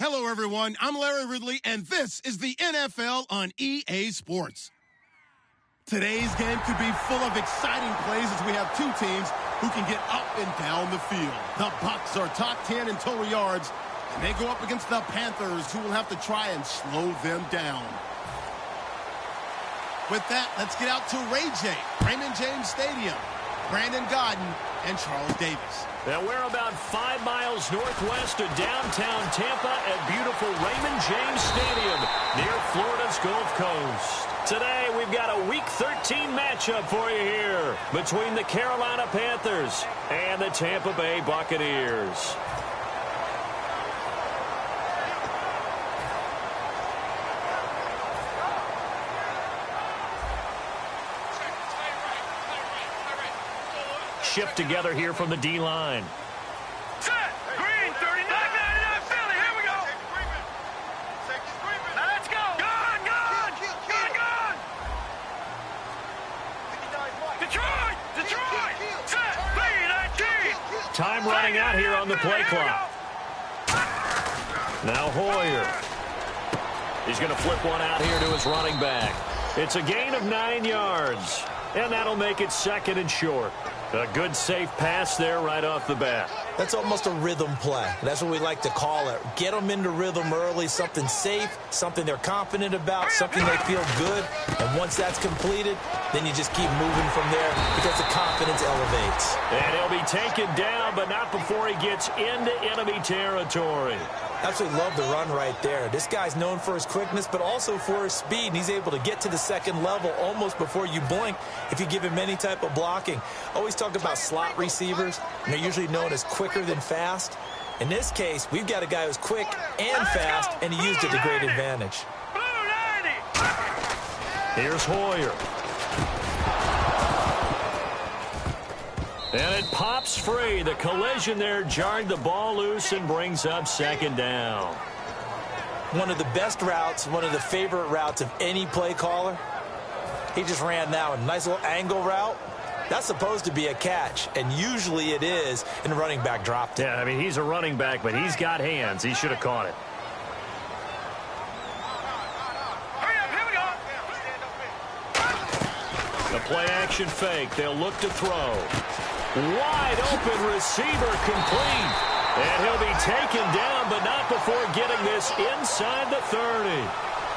Hello, everyone. I'm Larry Ridley, and this is the NFL on EA Sports. Today's game could be full of exciting plays as we have two teams who can get up and down the field. The Bucs are top 10 in total yards, and they go up against the Panthers, who will have to try and slow them down. With that, let's get out to Ray J, Raymond James Stadium, Brandon Godden, and Charles Davis. Now we're about 5 miles northwest of downtown Tampa at beautiful Raymond James Stadium near Florida's Gulf Coast. Today we've got a Week 13 matchup for you here between the Carolina Panthers and the Tampa Bay Buccaneers. Shift together here from the D-line. Set! Green, 39, 99, Philly, here we go! Let's go! Gone! Detroit! Set! Lead, Time running out here on the play clock. Now Hoyer. He's going to flip one out here to his running back. It's a gain of 9 yards, and that'll make it second and short. A good, safe pass there right off the bat. That's almost a rhythm play. That's what we like to call it. Get them into rhythm early, something safe, something they're confident about, something they feel good. And once that's completed, then you just keep moving from there because the confidence elevates. And he'll be taken down, but not before he gets into enemy territory. Absolutely love the run right there. This guy's known for his quickness, but also for his speed. And he's able to get to the second level almost before you blink if you give him any type of blocking. Always talk about slot receivers, and they're usually known as quicker than fast. In this case, we've got a guy who's quick and fast, and he used it to great advantage. Here's Hoyer. And it pops free. The collision there jarred the ball loose and brings up second down. One of the best routes, one of the favorite routes of any play caller. He just ran that one. Nice little angle route. That's supposed to be a catch, and usually it is, and the running back dropped it. Yeah, I mean, he's a running back, but he's got hands. He should have caught it. The play-action fake. They'll look to throw. Wide open receiver complete. And he'll be taken down, but not before getting this inside the 30.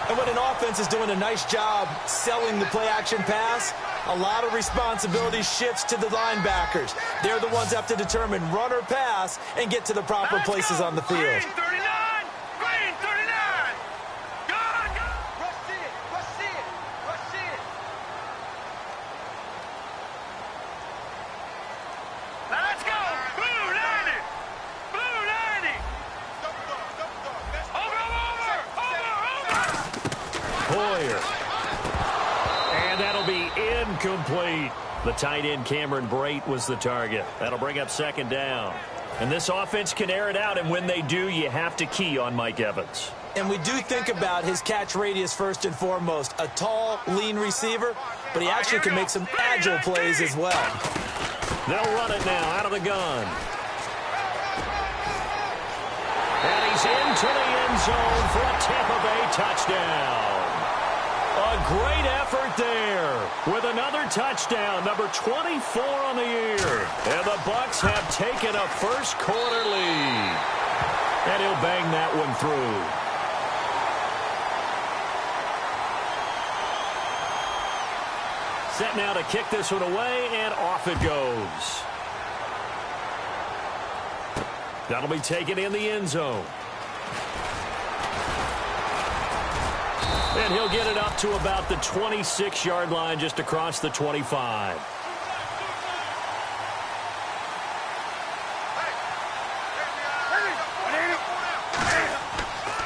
And when an offense is doing a nice job selling the play-action pass, a lot of responsibility shifts to the linebackers. They're the ones that have to determine run or pass and get to the proper places on the field. Green, 39! Green, 39! Gone! Rush it! Let's go! Blue 90! Blue 90! Over! Hoyer. And that'll be incomplete. The tight end, Cameron Brate, was the target. That'll bring up second down. And this offense can air it out, and when they do, you have to key on Mike Evans. And we do think about his catch radius first and foremost. A tall, lean receiver, but he actually can make some agile plays as well. They'll run it now out of the gun. And he's into the end zone for a Tampa Bay touchdown. A great effort there with another touchdown, number 24 on the year. And the Bucs have taken a first quarter lead. And he'll bang that one through. Set now to kick this one away, and off it goes. That'll be taken in the end zone. And he'll get it up to about the 26-yard line, just across the 25.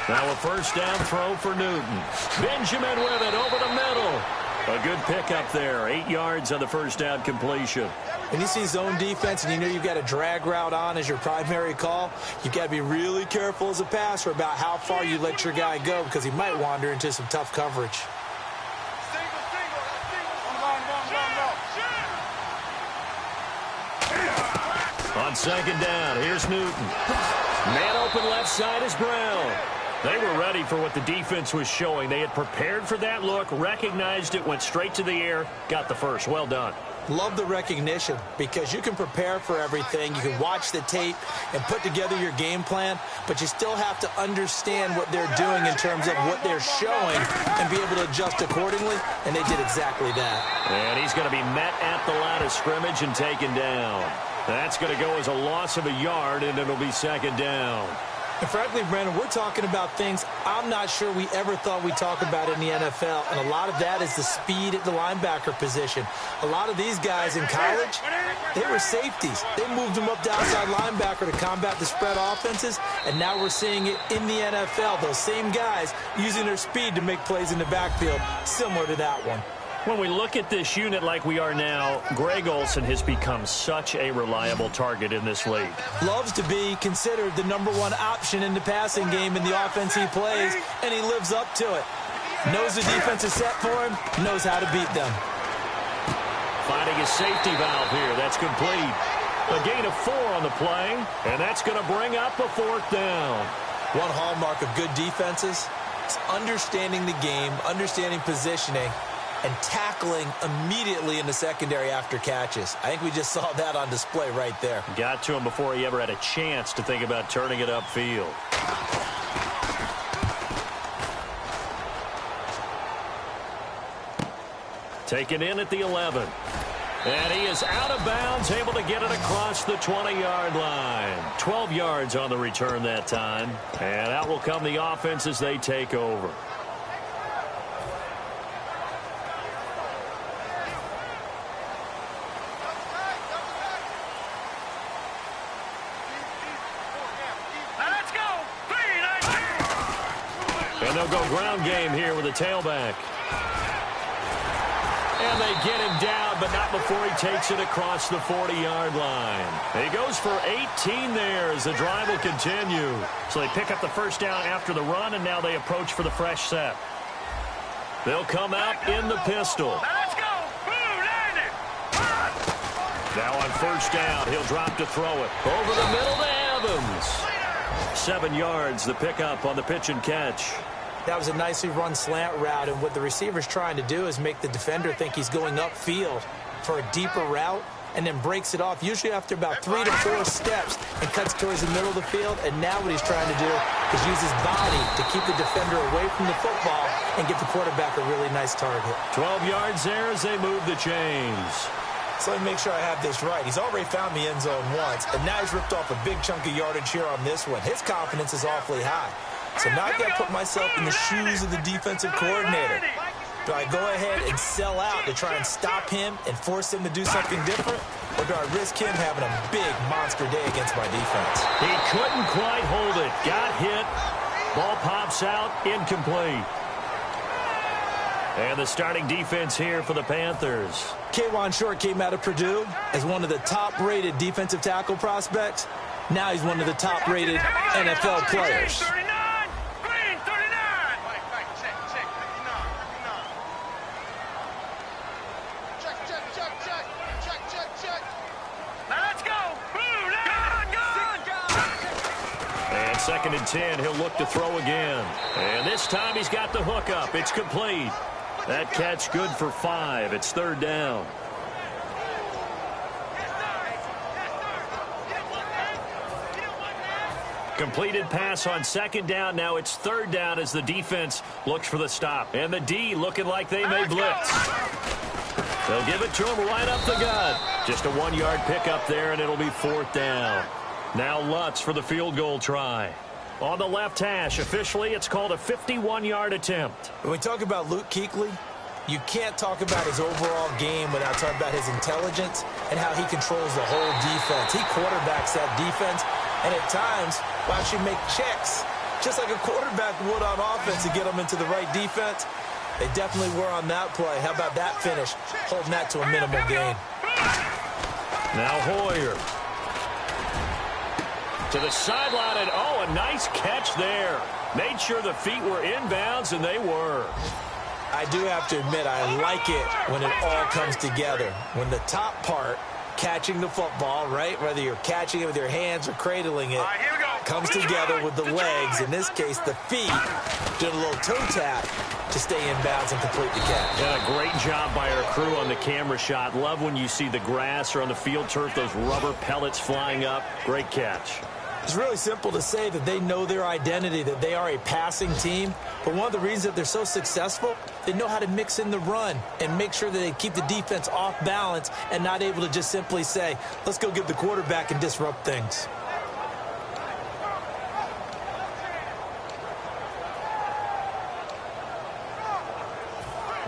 Now a first down throw for Newton. Benjamin with it over the middle. A good pickup there. 8 yards on the first down completion. When you see zone defense and you know you've got a drag route on as your primary call, you've got to be really careful as a passer about how far you let your guy go because he might wander into some tough coverage. Single. On second down, here's Newton. Man open left side is Brown. They were ready for what the defense was showing. They had prepared for that look, recognized it, went straight to the air, got the first. Well done. Love the recognition because you can prepare for everything. You can watch the tape and put together your game plan, but you still have to understand what they're doing in terms of what they're showing and be able to adjust accordingly, and they did exactly that. And he's going to be met at the line of scrimmage and taken down. That's going to go as a loss of a yard, and it'll be second down. And frankly, Brandon, we're talking about things I'm not sure we ever thought we'd talk about in the NFL, and a lot of that is the speed at the linebacker position. A lot of these guys in college, they were safeties. They moved them up to outside linebacker to combat the spread offenses, and now we're seeing it in the NFL. Those same guys using their speed to make plays in the backfield, similar to that one. When we look at this unit like we are now, Greg Olsen has become such a reliable target in this league. Loves to be considered the #1 option in the passing game in the offense he plays, and he lives up to it. Knows the defense is set for him, knows how to beat them. Finding a safety valve here. That's complete. A gain of 4 on the play, and that's going to bring up a 4th down. One hallmark of good defenses is understanding the game, understanding positioning, and tackling immediately in the secondary after catches. I think we just saw that on display right there. Got to him before he ever had a chance to think about turning it upfield. Taken in at the 11. And he is out of bounds, able to get it across the 20-yard line. 12 yards on the return that time. And out will come the offense as they take over. And they'll go ground game here with a tailback. And they get him down, but not before he takes it across the 40-yard line. He goes for 18 there as the drive will continue. So they pick up the first down after the run, and now they approach for the fresh set. They'll come out in the pistol. Let's go. Now on first down, he'll drop to throw it. Over the middle to Evans. 7 yards, the pickup on the pitch and catch. That was a nicely run slant route, and what the receiver's trying to do is make the defender think he's going upfield for a deeper route and then breaks it off, usually after about 3 to 4 steps, and cuts towards the middle of the field. And now what he's trying to do is use his body to keep the defender away from the football and get the quarterback a really nice target. 12 yards there as they move the chains. So let me make sure I have this right. He's already found the end zone once, and now he's ripped off a big chunk of yardage here on this one. His confidence is awfully high. So now I've got to put myself in the shoes of the defensive coordinator. Do I go ahead and sell out to try and stop him and force him to do something different? Or do I risk him having a big monster day against my defense? He couldn't quite hold it. Got hit. Ball pops out. Incomplete. And the starting defense here for the Panthers. K'Wan Short came out of Purdue as one of the top-rated defensive tackle prospects. Now he's one of the top-rated NFL players. And 2nd and 10, he'll look to throw again. And this time he's got the hook up. It's complete. That catch good for 5. It's 3rd down. Completed pass on 2nd down. Now it's 3rd down as the defense looks for the stop. And the D looking like they may blitz. They'll give it to him right up the gut. Just a 1-yard pickup there, and it'll be 4th down. Now Lutz for the field goal try. On the left hash, officially, it's called a 51-yard attempt. When we talk about Luke Kuechly, you can't talk about his overall game without talking about his intelligence and how he controls the whole defense. He quarterbacks that defense, and at times will actually make checks, just like a quarterback would on offense to get them into the right defense. They definitely were on that play. How about that finish, holding that to a minimal gain. Now Hoyer. To the sideline, and oh, a nice catch there. Made sure the feet were inbounds, and they were. I do have to admit, I like it when it all comes together. When the top part, catching the football, right, whether you're catching it with your hands or cradling it, comes together with the legs, in this case the feet, did a little toe tap to stay in bounds and complete the catch. Yeah, great job by our crew on the camera shot. Love when you see the grass or on the field turf, those rubber pellets flying up. Great catch. It's really simple to say that they know their identity, that they are a passing team. But one of the reasons that they're so successful, they know how to mix in the run and make sure that they keep the defense off balance and not able to just simply say, let's go get the quarterback and disrupt things.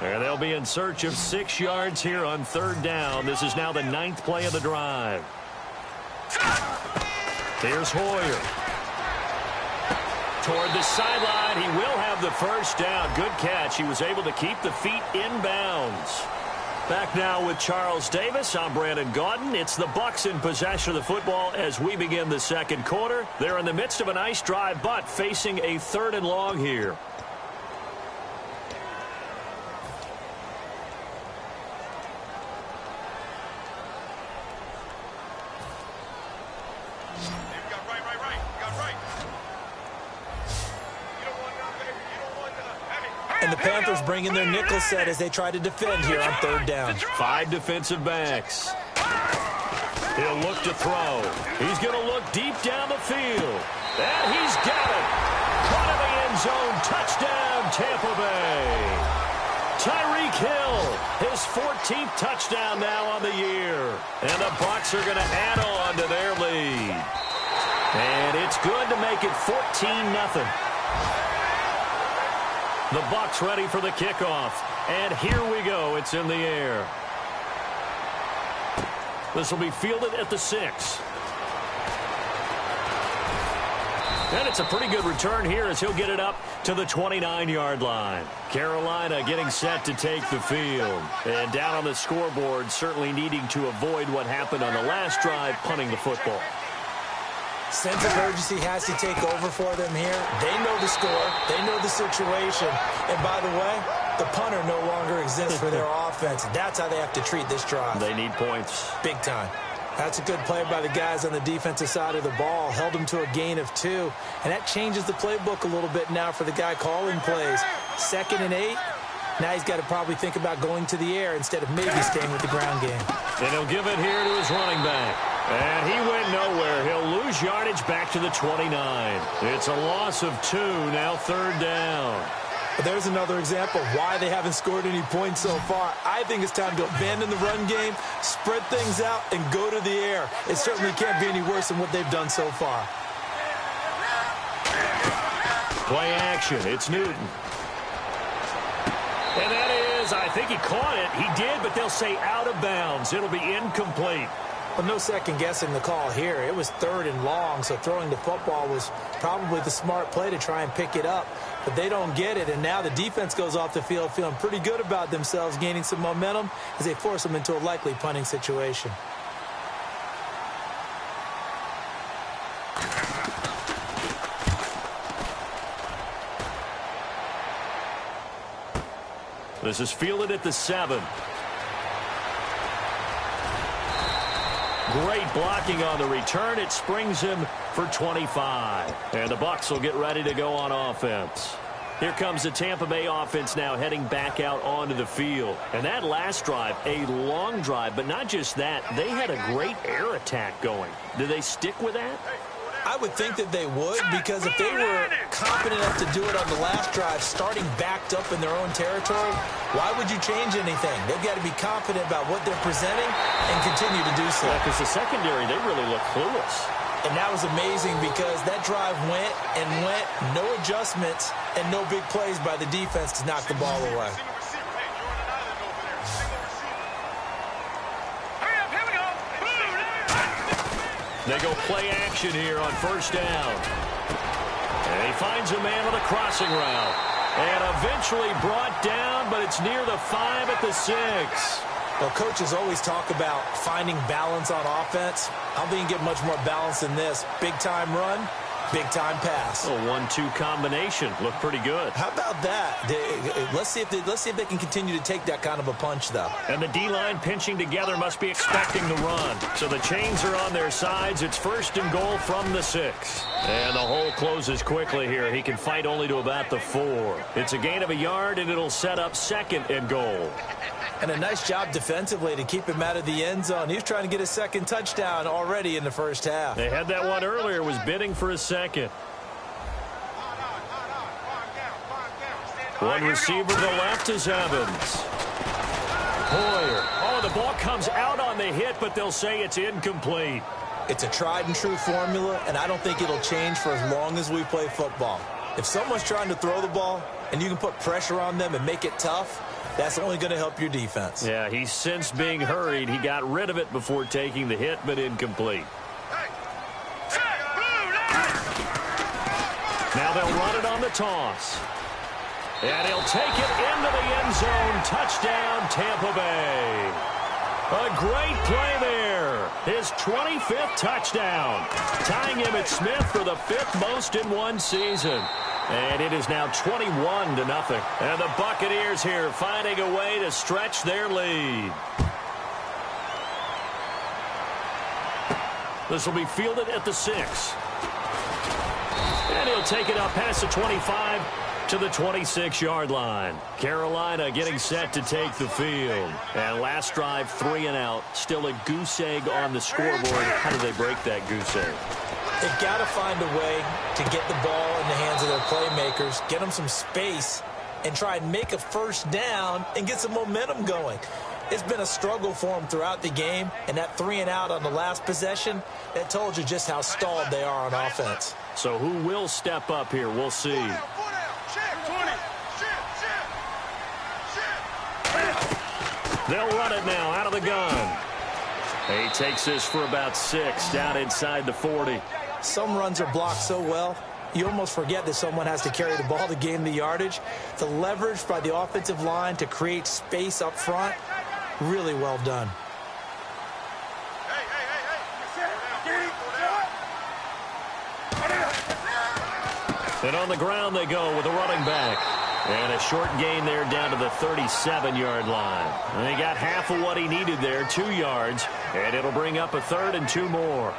And they'll be in search of 6 yards here on 3rd down. This is now the 9th play of the drive. Here's Hoyer. Toward the sideline, he will have the first down. Good catch. He was able to keep the feet in bounds. Back now with Charles Davis. I'm Brandon Gaudin. It's the Bucs in possession of the football as we begin the 2nd quarter. They're in the midst of a nice drive, but facing a 3rd and long here. And the Panthers bring in their nickel set as they try to defend here on 3rd down. 5 defensive backs. He'll look to throw. He's going to look deep down the field. And he's got it. Caught in the end zone. Touchdown, Tampa Bay. Tyreek Hill, his 14th touchdown now on the year. And the Bucs are going to add on to their lead. And it's good to make it 14-0. The Bucs ready for the kickoff. And here we go. It's in the air. This will be fielded at the 6. And it's a pretty good return here as he'll get it up to the 29-yard line. Carolina getting set to take the field. And down on the scoreboard, certainly needing to avoid what happened on the last drive, punting the football. Sense of urgency has to take over for them here. They know the score. They know the situation. And by the way, the punter no longer exists for their offense. That's how they have to treat this drive. They need points. Big time. That's a good play by the guys on the defensive side of the ball. Held them to a gain of 2. And that changes the playbook a little bit now for the guy calling plays. 2nd and 8. Now he's got to probably think about going to the air instead of maybe staying with the ground game. And he'll give it here to his running back. And he went nowhere. He'll lose yardage back to the 29. It's a loss of 2, now 3rd down. But there's another example of why they haven't scored any points so far. I think it's time to abandon the run game, spread things out, and go to the air. It certainly can't be any worse than what they've done so far. Play action. It's Newton. And that is, I think he caught it. He did, but they'll say out of bounds. It'll be incomplete. Well, no second guessing the call here. It was 3rd and long, so throwing the football was probably the smart play to try and pick it up. But they don't get it, and now the defense goes off the field feeling pretty good about themselves, gaining some momentum as they force them into a likely punting situation. This is fielded at the 7. Great blocking on the return. It springs him for 25. And the Bucs will get ready to go on offense. Here comes the Tampa Bay offense now heading back out onto the field. And that last drive, a long drive, but not just that. They had a great air attack going. Do they stick with that? I would think that they would, because if they were confident enough to do it on the last drive, starting backed up in their own territory, why would you change anything? They've got to be confident about what they're presenting and continue to do so. Yeah, because the secondary, they really look clueless. And that was amazing because that drive went and went, no adjustments, and no big plays by the defense to knock the ball away. They go play action here on 1st down. And he finds a man on the crossing route. And eventually brought down, but it's near the 5 at the 6. Well, coaches always talk about finding balance on offense. I don't think you can get much more balance than this. Big-time run, Big-time pass. A 1-2 combination. Looked pretty good. How about that? Let's see if they can continue to take that kind of a punch, though. And the D-line pinching together must be expecting the run. So the chains are on their sides. It's 1st and goal from the 6. And the hole closes quickly here. He can fight only to about the 4. It's a gain of a yard, and it'll set up 2nd and goal. And a nice job defensively to keep him out of the end zone. He was trying to get his 2nd touchdown already in the first half. They had that one earlier, was bidding for a 2nd. One receiver to the left is Evans. Hoyer. Oh, the ball comes out on the hit, but they'll say it's incomplete. It's a tried-and-true formula, and I don't think it'll change for as long as we play football. If someone's trying to throw the ball and you can put pressure on them and make it tough, that's only going to help your defense. Yeah, he's since being hurried. He got rid of it before taking the hit, but incomplete. Now they'll run it on the toss. And he'll take it into the end zone. Touchdown, Tampa Bay. A great play there. His 25th touchdown. Tying him at Smith for the 5th most in one season. And it is now 21-0. And the Buccaneers here finding a way to stretch their lead. This will be fielded at the 6. And he'll take it up past the 25 to the 26-yard line. Carolina getting set to take the field. And last drive, 3 and out. Still a goose egg on the scoreboard. How do they break that goose egg? They've got to find a way to get the ball in the hands of their playmakers, get them some space, and try and make a first down and get some momentum going. It's been a struggle for them throughout the game, and that 3 and out on the last possession, that told you just how stalled they are on offense. So who will step up here? We'll see. They'll run it now out of the gun. He takes this for about 6 down inside the 40. Some runs are blocked so well, you almost forget that someone has to carry the ball to gain the yardage. The leverage by the offensive line to create space up front, really well done. And on the ground they go with a running back. And a short gain there down to the 37-yard line. And he got half of what he needed there, 2 yards. And it'll bring up a 3rd and 2 more.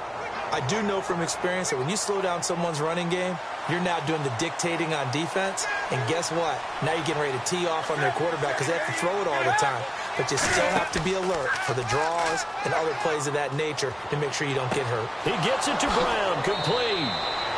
I do know from experience that when you slow down someone's running game, you're now doing the dictating on defense. And guess what? Now you're getting ready to tee off on their quarterback because they have to throw it all the time. But you still have to be alert for the draws and other plays of that nature to make sure you don't get hurt. He gets it to Brown, complete.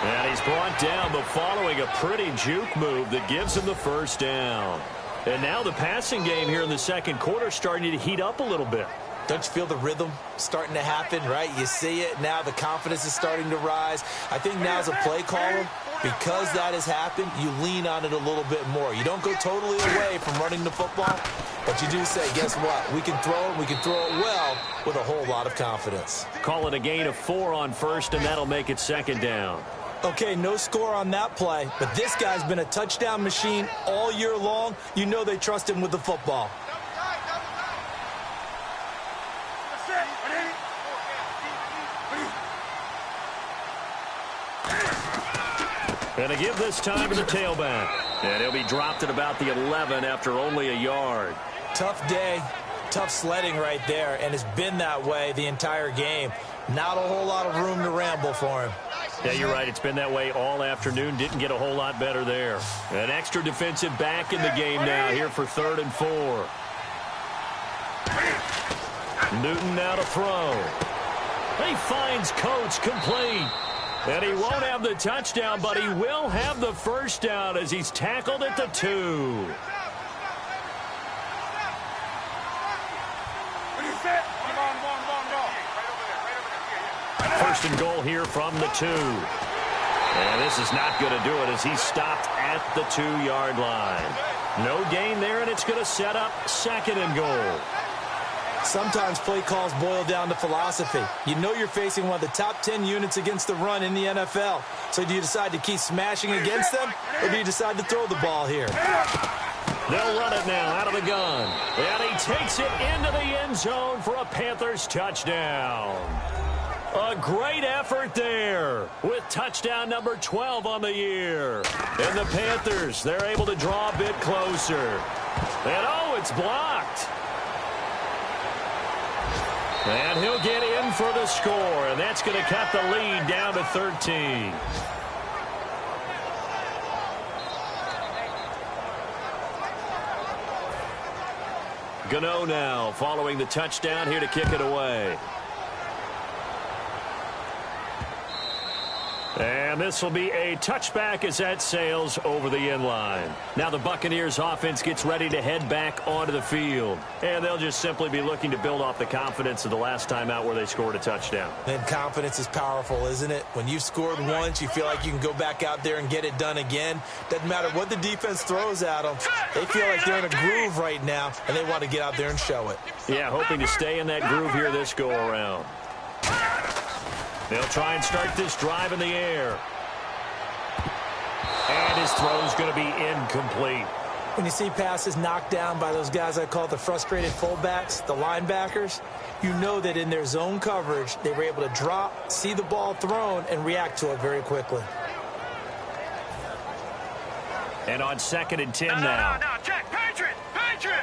And he's brought down, but following a pretty juke move that gives him the first down. And now the passing game here in the second quarter starting to heat up a little bit. Don't you feel the rhythm starting to happen, right? You see it now. The confidence is starting to rise. I think now as a play caller, because that has happened, you lean on it a little bit more. You don't go totally away from running the football, but you do say, guess what? We can throw it. We can throw it well with a whole lot of confidence. Call it a gain of 4 on first, and that'll make it 2nd down. Okay, no score on that play, but this guy's been a touchdown machine all year long. You know they trust him with the football. And to give this time to the tailback. And he'll be dropped at about the 11 after only a yard. Tough day, tough sledding right there, and it's been that way the entire game. Not a whole lot of room to ramble for him. Yeah, you're right. It's been that way all afternoon. Didn't get a whole lot better there. An extra defensive back in the game now here for 3rd and 4. Newton now to throw. He finds Coates complete. And he won't have the touchdown, but he will have the first down as he's tackled at the 2. First and goal here from the 2. And this is not going to do it as he's stopped at the 2-yard line. No gain there, and it's going to set up 2nd and goal. Sometimes play calls boil down to philosophy. You know you're facing one of the top 10 units against the run in the NFL. So do you decide to keep smashing against them, or do you decide to throw the ball here? They'll run it now out of the gun. And he takes it into the end zone for a Panthers touchdown. A great effort there with touchdown number 12 on the year. And the Panthers, they're able to draw a bit closer. And oh, it's blocked. And he'll get in for the score, and that's going to cut the lead down to 13. Gano now following the touchdown here to kick it away. And this will be a touchback as that sails over the end line. Now the Buccaneers offense gets ready to head back onto the field. And they'll just simply be looking to build off the confidence of the last time out where they scored a touchdown. And confidence is powerful, isn't it? When you've scored once, you feel like you can go back out there and get it done again. Doesn't matter what the defense throws at them. They feel like they're in a groove right now, and they want to get out there and show it. Yeah, hoping to stay in that groove here this go-around. They'll try and start this drive in the air. And his throw's going to be incomplete. When you see passes knocked down by those guys I call the frustrated fullbacks, the linebackers, you know that in their zone coverage, they were able to drop, see the ball thrown, and react to it very quickly. And on 2nd and 10 now. No, check. Patriot! Patriot!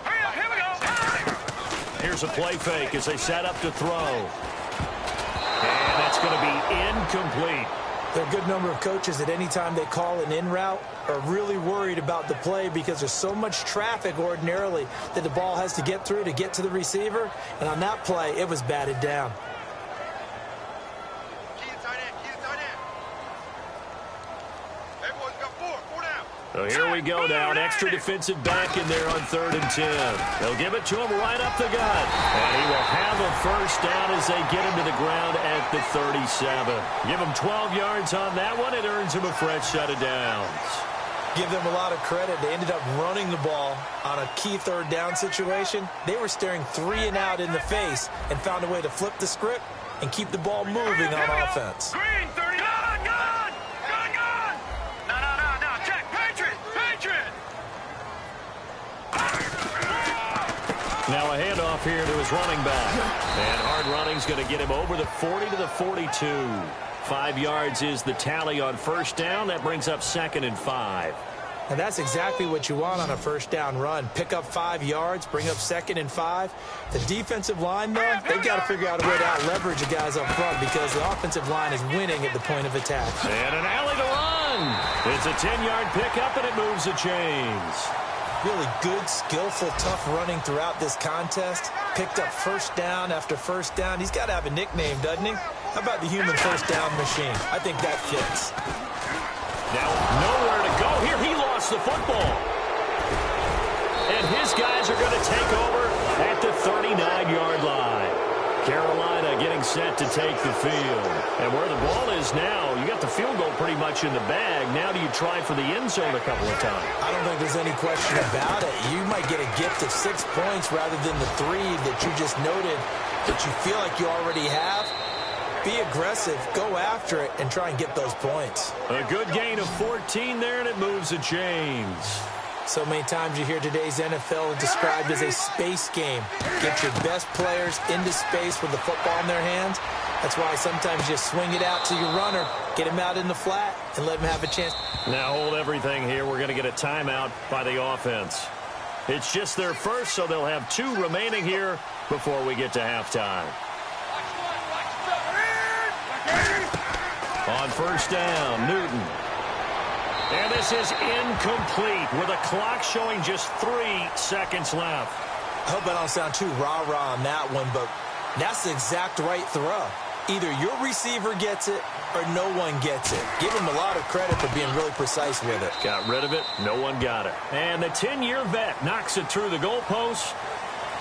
Hurry up, here we go. Here's a play fake as they set up to throw. And that's going to be incomplete. There are a good number of coaches at any time they call an in route are really worried about the play because there's so much traffic ordinarily that the ball has to get through to get to the receiver. And on that play, it was batted down. So here we go now. An extra defensive back in there on 3rd and 10. They'll give it to him right up the gut. And he will have a first down as they get him to the ground at the 37. Give him 12 yards on that one. It earns him a fresh set of downs. Give them a lot of credit. They ended up running the ball on a key 3rd down situation. They were staring 3 and out in the face and found a way to flip the script and keep the ball moving on offense. Green, 30. Now a handoff here to his running back. And hard running's going to get him over the 40 to the 42. 5 yards is the tally on first down. That brings up 2nd and 5. And that's exactly what you want on a first down run. Pick up 5 yards, bring up 2nd and 5. The defensive line, though, they've got to figure out a way to out-leverage the guys up front because the offensive line is winning at the point of attack. And an alley to run. It's a 10-yard pickup, and it moves the chains. Really good, skillful, tough running throughout this contest. Picked up first down after first down. He's got to have a nickname, doesn't he? How about the human first down machine? I think that fits. Now nowhere to go here. He lost the football. And his guys are going to take over at the 39-yard line. Carolina getting set to take the field. And where the ball is now, you got the field goal pretty much in the bag. Now do you try for the end zone a couple of times? I don't think there's any question about it. You might get a gift of 6 points rather than the 3 that you just noted that you feel like you already have. Be aggressive, go after it, and try and get those points. A good gain of 14 there, and it moves the chains. So many times you hear today's NFL described as a space game. Get your best players into space with the football in their hands. That's why sometimes you swing it out to your runner, get him out in the flat, and let him have a chance. Now hold everything here. We're going to get a timeout by the offense. It's just their first, so they'll have 2 remaining here before we get to halftime. On first down, Newton. And this is incomplete with a clock showing just 3 seconds left. I hope I don't sound too rah-rah on that one, but that's the exact right throw. Either your receiver gets it or no one gets it. Give him a lot of credit for being really precise with it. Got rid of it. No one got it. And the 10-year vet knocks it through the goalpost.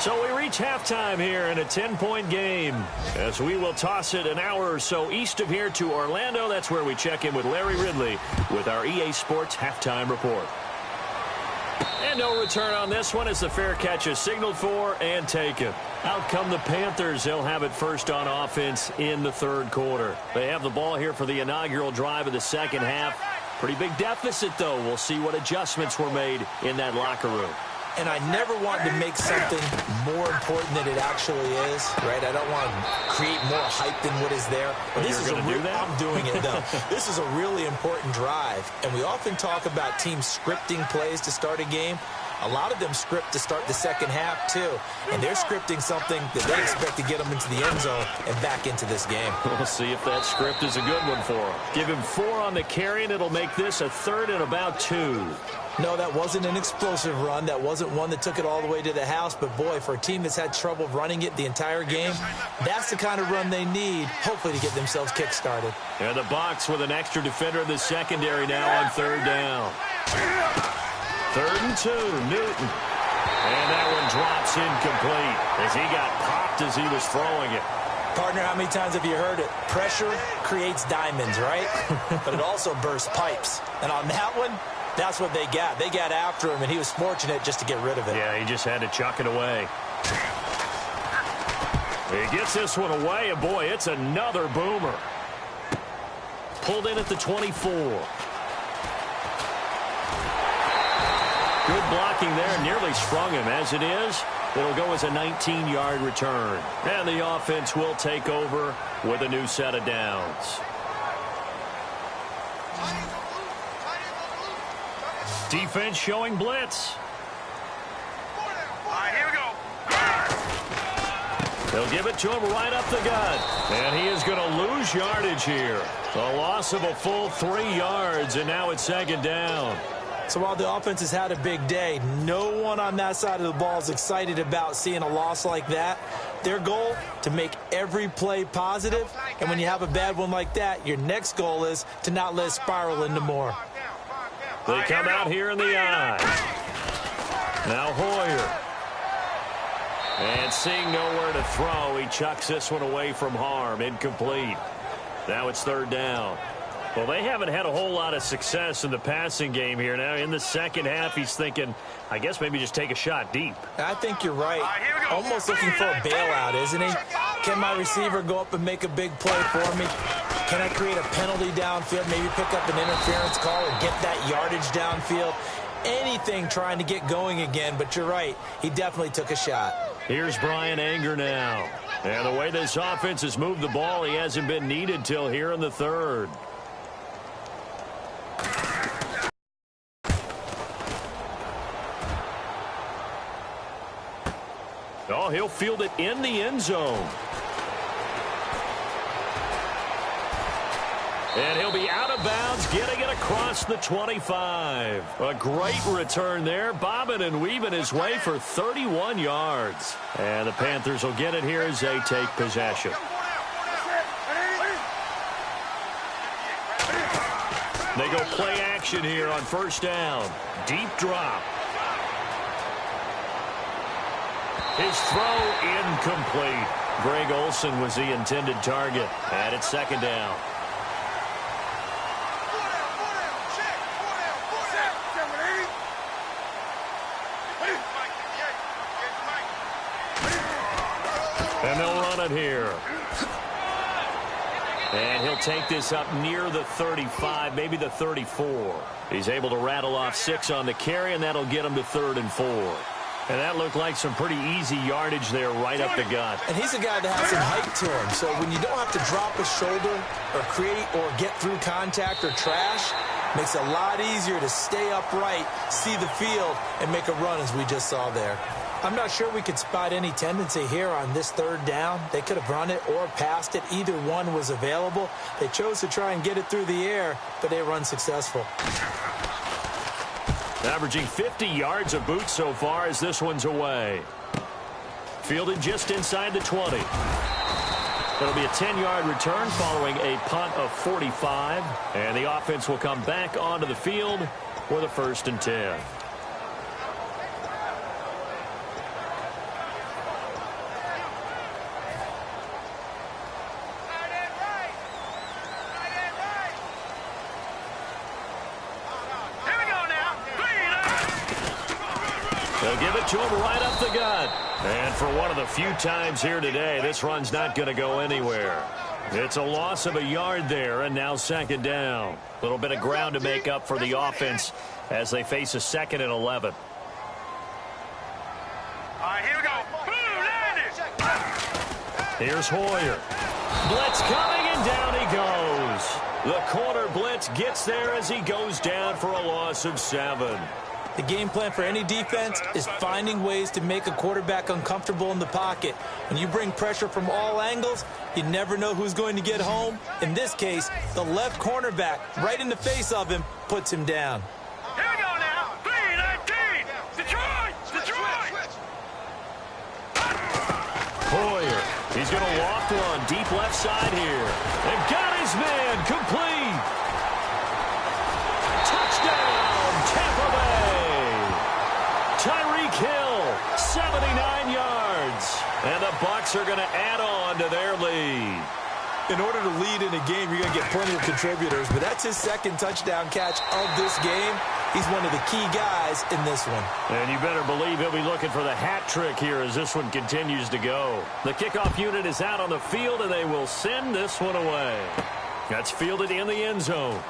So we reach halftime here in a 10-point game as we will toss it an hour or so east of here to Orlando. That's where we check in with Larry Ridley with our EA Sports Halftime Report. And no return on this one as the fair catch is signaled for and taken. Out come the Panthers. They'll have it first on offense in the 3rd quarter. They have the ball here for the inaugural drive of the 2nd half. Pretty big deficit, though. We'll see what adjustments were made in that locker room. and I never want to make something more important than it actually is, right? I don't want to create more hype than what is there. But this is a I'm doing it, though. This is a really important drive, and we often talk about teams scripting plays to start a game. A lot of them script to start the second half, too. And they're scripting something that they expect to get them into the end zone and back into this game. We'll see if that script is a good one for him. Give him 4 on the carry, and it'll make this a 3rd and about 2. No, that wasn't an explosive run. That wasn't one that took it all the way to the house. But, boy, for a team that's had trouble running it the entire game, that's the kind of run they need, hopefully, to get themselves kick-started. And the Bucs with an extra defender in the secondary now on 3rd down. 3rd and 2, Newton. And that one drops incomplete as he got popped as he was throwing it. Partner, how many times have you heard it? Pressure creates diamonds, right? But it also bursts pipes. And on that one, that's what they got. They got after him, and he was fortunate just to get rid of it. Yeah, he just had to chuck it away. He gets this one away, and boy, it's another boomer. Pulled in at the 24. Good blocking there, nearly sprung him. As it is, it'll go as a 19-yard return. And the offense will take over with a new set of downs. Defense showing blitz. All right, here we go. They'll give it to him right up the gut. And he is going to lose yardage here. A loss of a full 3 yards, and now it's 2nd down. So while the offense has had a big day, no one on that side of the ball is excited about seeing a loss like that. Their goal, to make every play positive. And when you have a bad one like that, your next goal is to not let it spiral into more. They come out here in the eye. Now Hoyer. And seeing nowhere to throw, he chucks this one away from harm. Incomplete. Now it's 3rd down. Well, they haven't had a whole lot of success in the passing game here. Now, in the second half, he's thinking, I guess maybe just take a shot deep. I think you're right. Almost looking for a bailout, isn't he? Can my receiver go up and make a big play for me? Can I create a penalty downfield, maybe pick up an interference call or get that yardage downfield? Anything trying to get going again, but you're right. He definitely took a shot. Here's Brian Anger now. And the way this offense has moved the ball, he hasn't been needed till here in the 3rd. Oh, he'll field it in the end zone. And he'll be out of bounds, getting it across the 25. A great return there, bobbing and weaving his way for 31 yards. And the Panthers will get it here as they take possession. They go play action here on 1st down. Deep drop. His throw incomplete. Greg Olsen was the intended target. And it's 2nd down. And they'll run it here. And he'll take this up near the 35, maybe the 34. He's able to rattle off 6 on the carry, and that'll get him to 3rd and 4. And that looked like some pretty easy yardage there right up the gut. And he's a guy that has some height to him. So when you don't have to drop a shoulder or create or get through contact or trash, makes it a lot easier to stay upright, see the field, and make a run as we just saw there. I'm not sure we could spot any tendency here on this 3rd down. They could have run it or passed it. Either one was available. They chose to try and get it through the air, but they were unsuccessful. Averaging 50 yards of boot so far as this one's away. Fielded just inside the 20. It'll be a 10-yard return following a punt of 45. And the offense will come back onto the field with a 1st and 10. They'll give it to him right up the gut. And for one of the few times here today, this run's not going to go anywhere. It's a loss of a yard there, and now 2nd down. A little bit of ground to make up for the offense as they face a 2nd and 11. All right, here we go. Boom, landed. Here's Hoyer. Blitz coming, and down he goes. The corner blitz gets there as he goes down for a loss of 7. The game plan for any defense is finding ways to make a quarterback uncomfortable in the pocket. When you bring pressure from all angles, you never know who's going to get home. In this case, the left cornerback, right in the face of him, puts him down. Here we go now. 3-19. Detroit. Hoyer, he's going to loft one deep left side here. And got his man complete. Touchdown, Tampa Bay. Tyreek Hill, 79 yards. And the Bucs are going to add on to their lead. In order to lead in a game, you're going to get plenty of contributors, but that's his second touchdown catch of this game. He's one of the key guys in this one. And you better believe he'll be looking for the hat trick here as this one continues to go. The kickoff unit is out on the field, and they will send this one away. That's fielded in the end zone.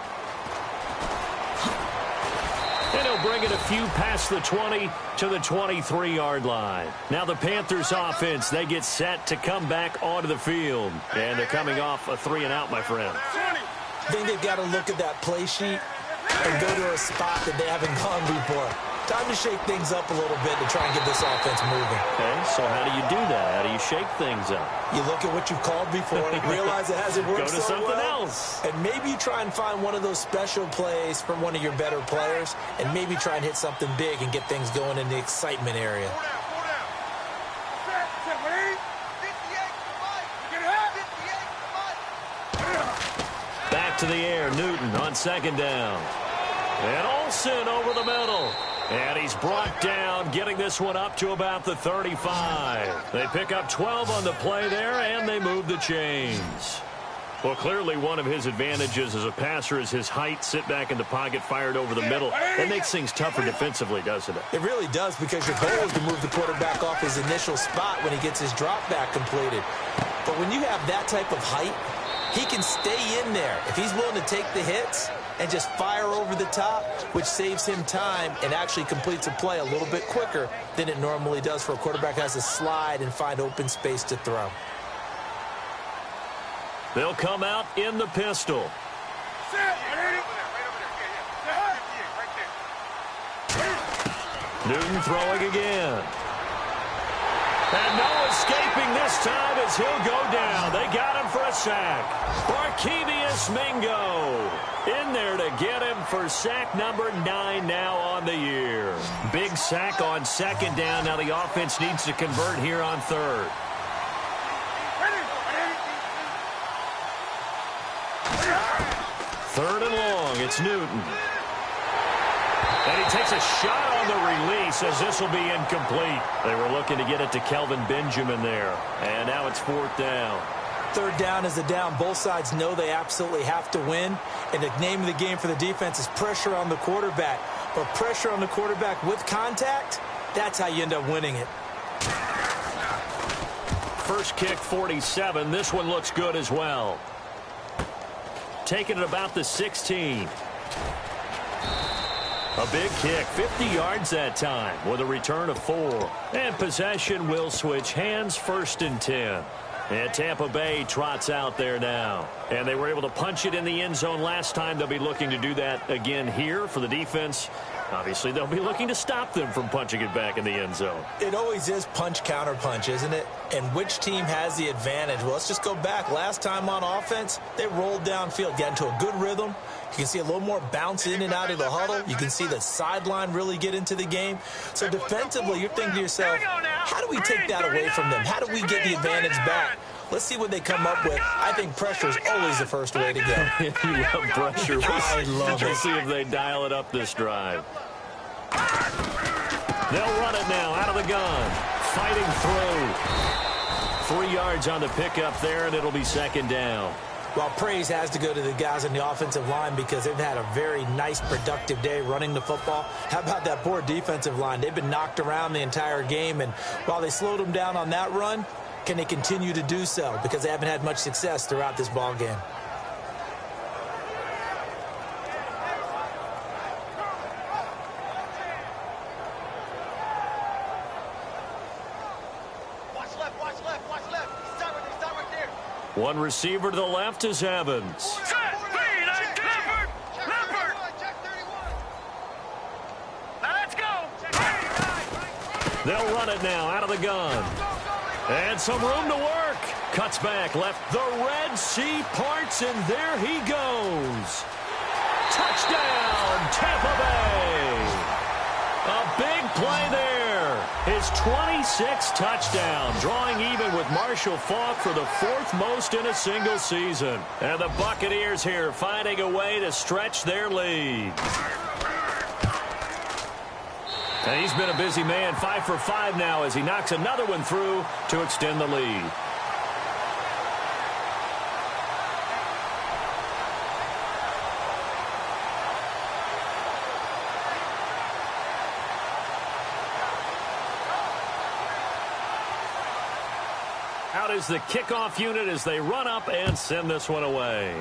And he'll bring it a few past the 20 to the 23-yard line. Now the Panthers offense, they get set to come back onto the field. And they're coming off a 3-and-out, my friend. I think they've got to look at that play sheet and go to a spot that they haven't gone before. Time to shake things up a little bit to try and get this offense moving. Okay, so how do you do that? How do you shake things up? You look at what you've called before, realize it hasn't worked Go to so something well, else. and maybe try and find one of those special plays from one of your better players, and maybe try and hit something big and get things going in the excitement area. Back to the air, Newton on second down. And Olsen over the middle. And he's brought down, getting this one up to about the 35. They pick up 12 on the play there, and they move the chains. Well, clearly one of his advantages as a passer is his height, sit back in the pocket, fired over the middle. That makes things tougher defensively, doesn't it? It really does, because your goal is to move the quarterback off his initial spot when he gets his drop back completed. But when you have that type of height, he can stay in there if he's willing to take the hits and just fire over the top, which saves him time and actually completes a play a little bit quicker than it normally does for a quarterback who has to slide and find open space to throw. They'll come out in the pistol. Newton throwing again. And no escaping this time as he'll go down. They got him for a sack. Barkevius Mingo in there to get him for sack number 9 now on the year. Big sack on second down. Now the offense needs to convert here on third. Third and long. It's Newton. And he takes a shot on the release as this will be incomplete. They were looking to get it to Kelvin Benjamin there. And now it's fourth down. Third down is a down. Both sides know they absolutely have to win. And the name of the game for the defense is pressure on the quarterback. But pressure on the quarterback with contact, that's how you end up winning it. First kick, 47. This one looks good as well. Taking it about the 16. A big kick, 50 yards that time with a return of 4. And possession will switch hands, first and 10. And Tampa Bay trots out there now. And they were able to punch it in the end zone last time. They'll be looking to do that again here for the defense. Obviously, they'll be looking to stop them from punching it back in the end zone. It always is punch, counter punch, isn't it? And which team has the advantage? Well, let's just go back. Last time on offense, they rolled downfield, got into a good rhythm. You can see a little more bounce in and out of the huddle. You can see the sideline really get into the game. So defensively, you're thinking to yourself, how do we take that away from them? How do we get the advantage back? Let's see what they come up with. I think pressure is always the first way to go. You love pressure. I love it. We'll see if they dial it up this drive. They'll run it now out of the gun. Fighting through. 3 yards on the pickup there, and it'll be second down. Well, praise has to go to the guys on the offensive line because they've had a very nice, productive day running the football. How about that poor defensive line? They've been knocked around the entire game, and while they slowed them down on that run, can they continue to do so? Because they haven't had much success throughout this ball game. One receiver to the left is Evans. Set, speed, Leopard. Now let's go. They'll run it now out of the gun. And some room to work. Cuts back left. The Red Sea parts, and there he goes. Touchdown, Tampa Bay. A big play there. His 26th touchdown, drawing even with Marshall Faulk for the 4th most in a single season. And the Buccaneers here finding a way to stretch their lead. And he's been a busy man, 5 for 5 now as he knocks another one through to extend the lead. Out is the kickoff unit as they run up and send this one away.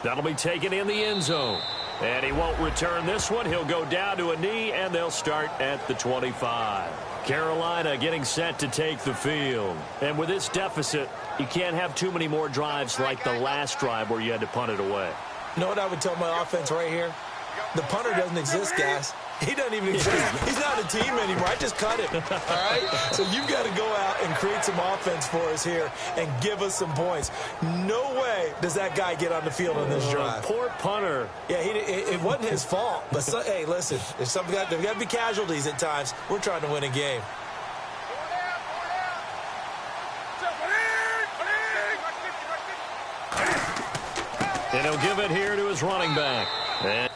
That'll be taken in the end zone. And he won't return this one. He'll go down to a knee, and they'll start at the 25. Carolina getting set to take the field. And with this deficit, you can't have too many more drives like the last drive where you had to punt it away. You know what I would tell my offense right here? The punter doesn't exist, guys. He doesn't even exist. He's not a team anymore. I just cut him. All right? So you've got to go out and create some offense for us here and give us some points. No way does that guy get on the field on this drive. Poor punter. Yeah, it wasn't his fault. But, hey, listen, there's got to be casualties at times. We're trying to win a game. And he'll give it here to his running back. And